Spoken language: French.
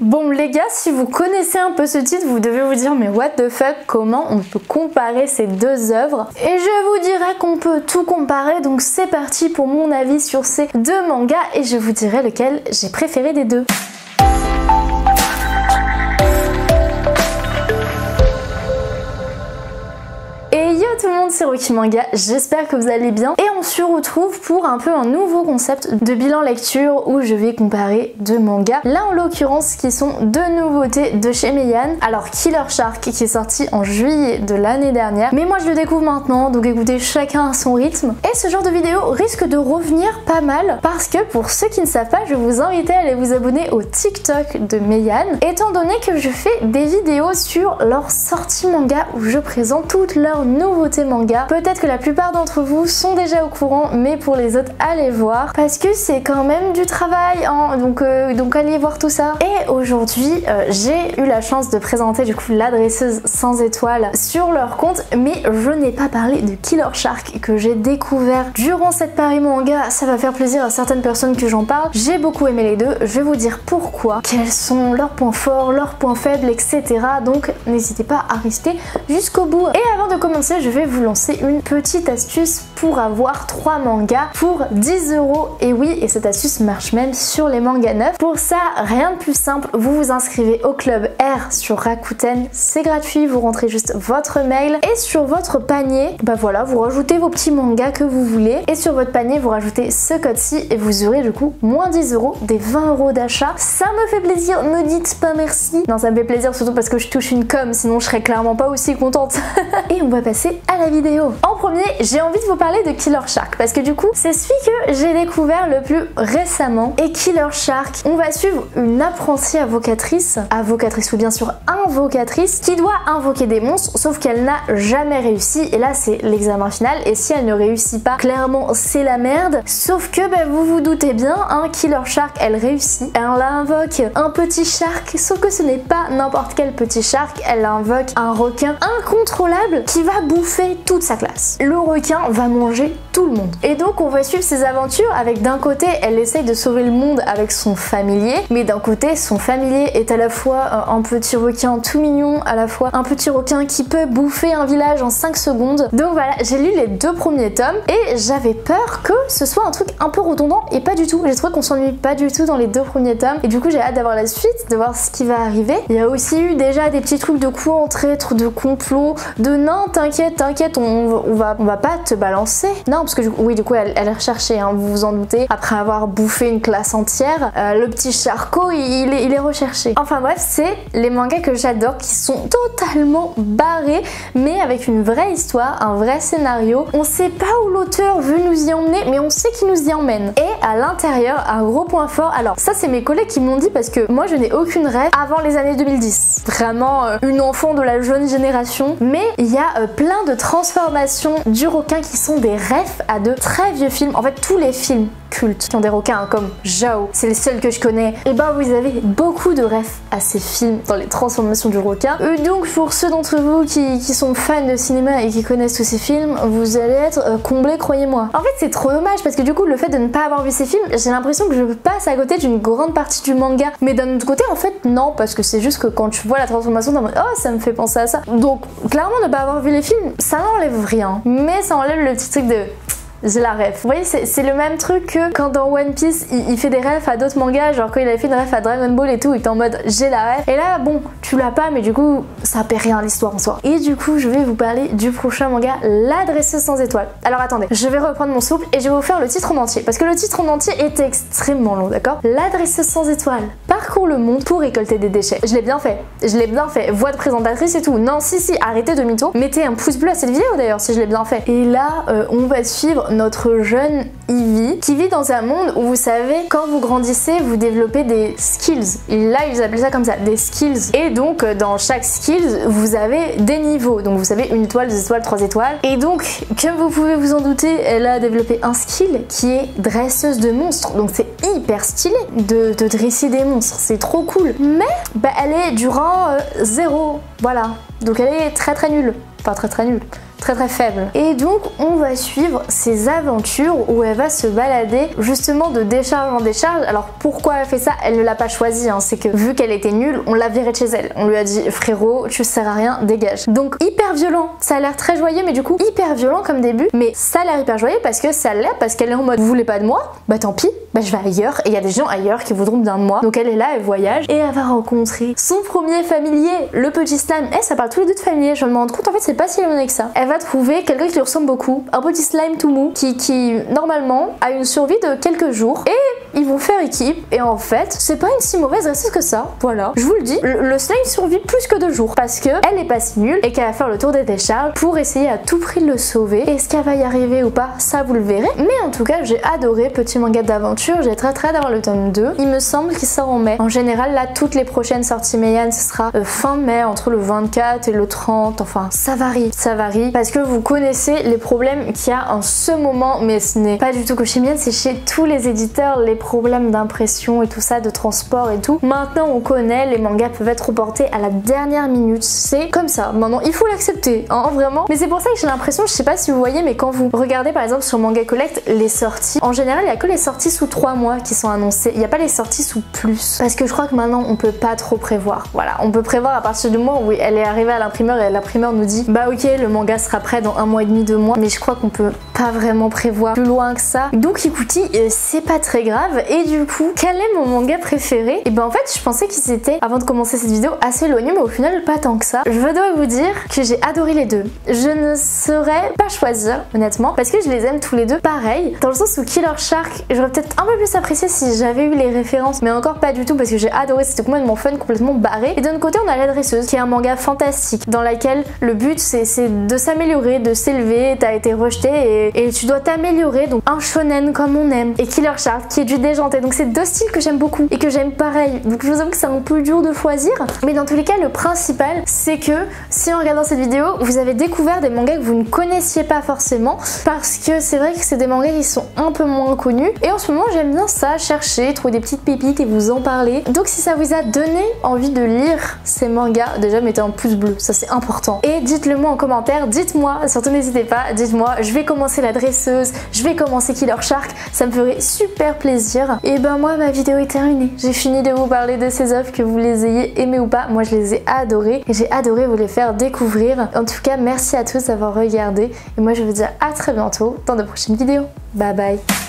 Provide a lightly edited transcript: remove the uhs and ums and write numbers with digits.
Bon les gars, si vous connaissez un peu ce titre, vous devez vous dire mais what the fuck, comment on peut comparer ces deux œuvres? Et je vous dirais qu'on peut tout comparer, donc c'est parti pour mon avis sur ces deux mangas et je vous dirai lequel j'ai préféré des deux. Yo tout le monde, c'est Rocky Manga, j'espère que vous allez bien et on se retrouve pour un peu un nouveau concept de bilan lecture où je vais comparer deux mangas, là en l'occurrence qui sont deux nouveautés de chez Meian. Alors Killer Shark qui est sorti en juillet de l'année dernière, mais moi je le découvre maintenant, donc écoutez, chacun à son rythme. Et ce genre de vidéo risque de revenir pas mal parce que pour ceux qui ne savent pas, je vais vous inviter à aller vous abonner au TikTok de Meian, étant donné que je fais des vidéos sur leurs sorties manga où je présente toutes leurs nouveautés manga. Peut-être que la plupart d'entre vous sont déjà au courant, mais pour les autres, allez voir parce que c'est quand même du travail, hein, donc allez voir tout ça. Et aujourd'hui, j'ai eu la chance de présenter du coup l'adresseuse sans étoiles sur leur compte, mais je n'ai pas parlé de Killer Shark que j'ai découvert durant cette Paris Manga. Ça va faire plaisir à certaines personnes que j'en parle. J'ai beaucoup aimé les deux, je vais vous dire pourquoi, quels sont leurs points forts, leurs points faibles, etc. Donc n'hésitez pas à rester jusqu'au bout. Et avant de commencer, je vais vous lancer une petite astuce pour avoir 3 mangas pour 10 €. Et oui, et cette astuce marche même sur les mangas neufs. Pour ça, rien de plus simple, vous vous inscrivez au club R sur Rakuten, c'est gratuit, vous rentrez juste votre mail et sur votre panier, bah voilà, vous rajoutez vos petits mangas que vous voulez et sur votre panier, vous rajoutez ce code-ci et vous aurez du coup moins 10 € des 20 € d'achat. Ça me fait plaisir, ne dites pas merci. Non, ça me fait plaisir surtout parce que je touche une com, sinon je serais clairement pas aussi contente. Et on va passer à la vidéo. En premier, j'ai envie de vous parler de Killer Shark parce que du coup, c'est celui que j'ai découvert le plus récemment. Et Killer Shark, on va suivre une apprentie avocatrice ou bien sûr invocatrice, qui doit invoquer des monstres, sauf qu'elle n'a jamais réussi. Et là, c'est l'examen final. Et si elle ne réussit pas, clairement, c'est la merde. Sauf que, bah, vous vous doutez bien, hein, Killer Shark, elle réussit. Elle invoque un petit shark, sauf que ce n'est pas n'importe quel petit shark. Elle invoque un requin incontrôlable qui va bouffer toute sa classe. Le requin va manger tout le monde. Et donc on va suivre ses aventures avec, d'un côté, elle essaye de sauver le monde avec son familier, mais d'un côté, son familier est à la fois un petit requin tout mignon, à la fois un petit requin qui peut bouffer un village en 5 secondes. Donc voilà, j'ai lu les 2 premiers tomes et j'avais peur que ce soit un truc un peu redondant et pas du tout. J'ai trouvé qu'on s'ennuie pas du tout dans les 2 premiers tomes et du coup j'ai hâte d'avoir la suite, de voir ce qui va arriver. Il y a aussi eu déjà des petits trucs de coups en traître, de complot, de non, t'inquiète, on va pas te balancer. Non, parce que oui, du coup, elle est recherchée, hein, vous vous en doutez. Après avoir bouffé une classe entière, le petit Charcot, il est recherché. Enfin bref, c'est les mangas que j'adore, qui sont totalement barrés, mais avec une vraie histoire, un vrai scénario. On sait pas où l'auteur veut nous y emmener, mais on sait qu'il nous y emmène. Et à l'intérieur, un gros point fort. Alors ça, c'est mes collègues qui m'ont dit parce que moi, je n'ai aucune rêve avant les années 2010. Vraiment une enfant de la jeune génération. Mais il y a plein de transformations du requin qui sont des refs à de très vieux films. En fait, tous les films cultes qui ont des requins, hein, comme Zhao, c'est les seuls que je connais, et ben vous avez beaucoup de refs à ces films dans les transformations du requin. Donc pour ceux d'entre vous qui sont fans de cinéma et qui connaissent tous ces films, vous allez être comblés, croyez-moi. En fait, c'est trop dommage parce que du coup, le fait de ne pas avoir vu ces films, j'ai l'impression que je passe à côté d'une grande partie du manga. Mais d'un autre côté, en fait, non, parce que c'est juste que quand tu vois la transformation, t'es en mode oh, ça me fait penser à ça. Donc clairement, ne pas avoir vu les films, ça n'enlève rien, mais ça enlève le petit truc de j'ai la ref. Vous voyez, c'est le même truc que quand dans One Piece, il fait des refs à d'autres mangas, genre quand il avait fait une ref à Dragon Ball et tout, il était en mode j'ai la ref. Et là, bon, tu l'as pas, mais du coup, ça perd rien l'histoire en soi. Et du coup, je vais vous parler du prochain manga, L'adresseuse sans étoiles. Alors attendez, je vais reprendre mon souffle et je vais vous faire le titre en entier, parce que le titre en entier est extrêmement long, d'accord? L'adresseuse sans étoiles parcourt le monde pour récolter des déchets. Je l'ai bien fait, voix de présentatrice et tout. Non, si, arrêtez de mytho. Mettez un pouce bleu à cette vidéo d'ailleurs, si je l'ai bien fait. Et là, on va suivre notre jeune Ivy qui vit dans un monde où vous savez, quand vous grandissez, vous développez des skills. Et là, ils appellent ça comme ça, des skills. Et donc, dans chaque skills, vous avez des niveaux. Donc, vous savez, 1 étoile, 2 étoiles, 3 étoiles. Et donc, comme vous pouvez vous en douter, elle a développé un skill qui est dresseuse de monstres. Donc, c'est hyper stylé de dresser des monstres. C'est trop cool. Mais, bah, elle est du rang 0. Voilà. Donc, elle est très nulle. Enfin, très nulle. très très faible. Et donc on va suivre ses aventures où elle va se balader justement de décharge en décharge. Alors pourquoi elle fait ça? Elle ne l'a pas choisi, hein. C'est que vu qu'elle était nulle, on l'a virée de chez elle. On lui a dit frérot, tu sers à rien, dégage. Donc hyper violent, ça a l'air très joyeux mais du coup hyper violent comme début, mais ça a l'air hyper joyeux parce que ça l'est, parce qu'elle est en mode vous voulez pas de moi? Bah tant pis, bah je vais ailleurs et il y a des gens ailleurs qui voudront bien de moi. Donc elle est là, elle voyage et elle va rencontrer son premier familier, le petit slime. Eh, ça parle tous les deux de familier, je me rends compte en fait c'est pas si éloigné que ça. Elle va trouver quelqu'un qui lui ressemble beaucoup, un petit slime tout mou qui normalement a une survie de quelques jours et ils vont faire équipe et en fait c'est pas une si mauvaise raciste que ça, voilà. Je vous le dis, le slime survit plus que 2 jours parce que elle est pas si nulle et qu'elle va faire le tour des décharges pour essayer à tout prix de le sauver. Est-ce qu'elle va y arriver ou pas, ça vous le verrez, mais en tout cas j'ai adoré petit manga d'aventure, j'ai très hâte d'avoir le tome 2. Il me semble qu'il sort en mai. En général là toutes les prochaines sorties Meian ce sera fin mai, entre le 24 et le 30, enfin ça varie parce que vous connaissez les problèmes qu'il y a en ce moment, mais ce n'est pas du tout que chez Meian, c'est chez tous les éditeurs, les problèmes d'impression et tout ça, de transport et tout. Maintenant on connaît, les mangas peuvent être reportés à la dernière minute, c'est comme ça, maintenant il faut l'accepter, hein, vraiment. Mais c'est pour ça que j'ai l'impression, je sais pas si vous voyez, mais quand vous regardez par exemple sur Manga Collect les sorties, en général il y a que les sorties sous 3 mois qui sont annoncées, il n'y a pas les sorties sous plus, parce que je crois que maintenant on peut pas trop prévoir, voilà, on peut prévoir à partir du moment où elle est arrivée à l'imprimeur et l'imprimeur nous dit bah ok le manga sera prêt dans 1 mois et demi, 2 mois, mais je crois qu'on peut pas vraiment prévoir plus loin que ça. Donc écoutez, c'est pas très grave. Et du coup, quel est mon manga préféré? Et ben en fait je pensais qu'ils étaient, avant de commencer cette vidéo, assez éloignés, mais au final pas tant que ça. Je dois vous dire que j'ai adoré les deux. Je ne saurais pas choisir honnêtement parce que je les aime tous les deux pareil, dans le sens où Killer Shark j'aurais peut-être un peu plus apprécié si j'avais eu les références, mais encore pas du tout parce que j'ai adoré, c'était complètement fun, complètement barré. Et d'un côté on a La Dresseuse qui est un manga fantastique dans laquelle le but c'est de s'améliorer, de s'élever, t'as été rejeté et tu dois t'améliorer, donc un shonen comme on aime, et Killer Shark qui est du déjanté, donc c'est 2 styles que j'aime beaucoup et que j'aime pareil, donc je vous avoue que c'est un peu dur de choisir, mais dans tous les cas le principal c'est que si en regardant cette vidéo vous avez découvert des mangas que vous ne connaissiez pas forcément, parce que c'est vrai que c'est des mangas qui sont un peu moins connus et en ce moment j'aime bien ça, chercher, trouver des petites pépites et vous en parler. Donc si ça vous a donné envie de lire ces mangas, déjà mettez un pouce bleu, ça c'est important, et dites-le moi en commentaire, dites-moi, surtout n'hésitez pas, dites-moi je vais commencer La Dresseuse, je vais commencer Killer Shark, ça me ferait super plaisir. Et ben moi ma vidéo est terminée, j'ai fini de vous parler de ces œuvres, que vous les ayez aimées ou pas, moi je les ai adorées et j'ai adoré vous les faire découvrir. En tout cas merci à tous d'avoir regardé et moi je vous dis à très bientôt dans de prochaines vidéos, bye bye.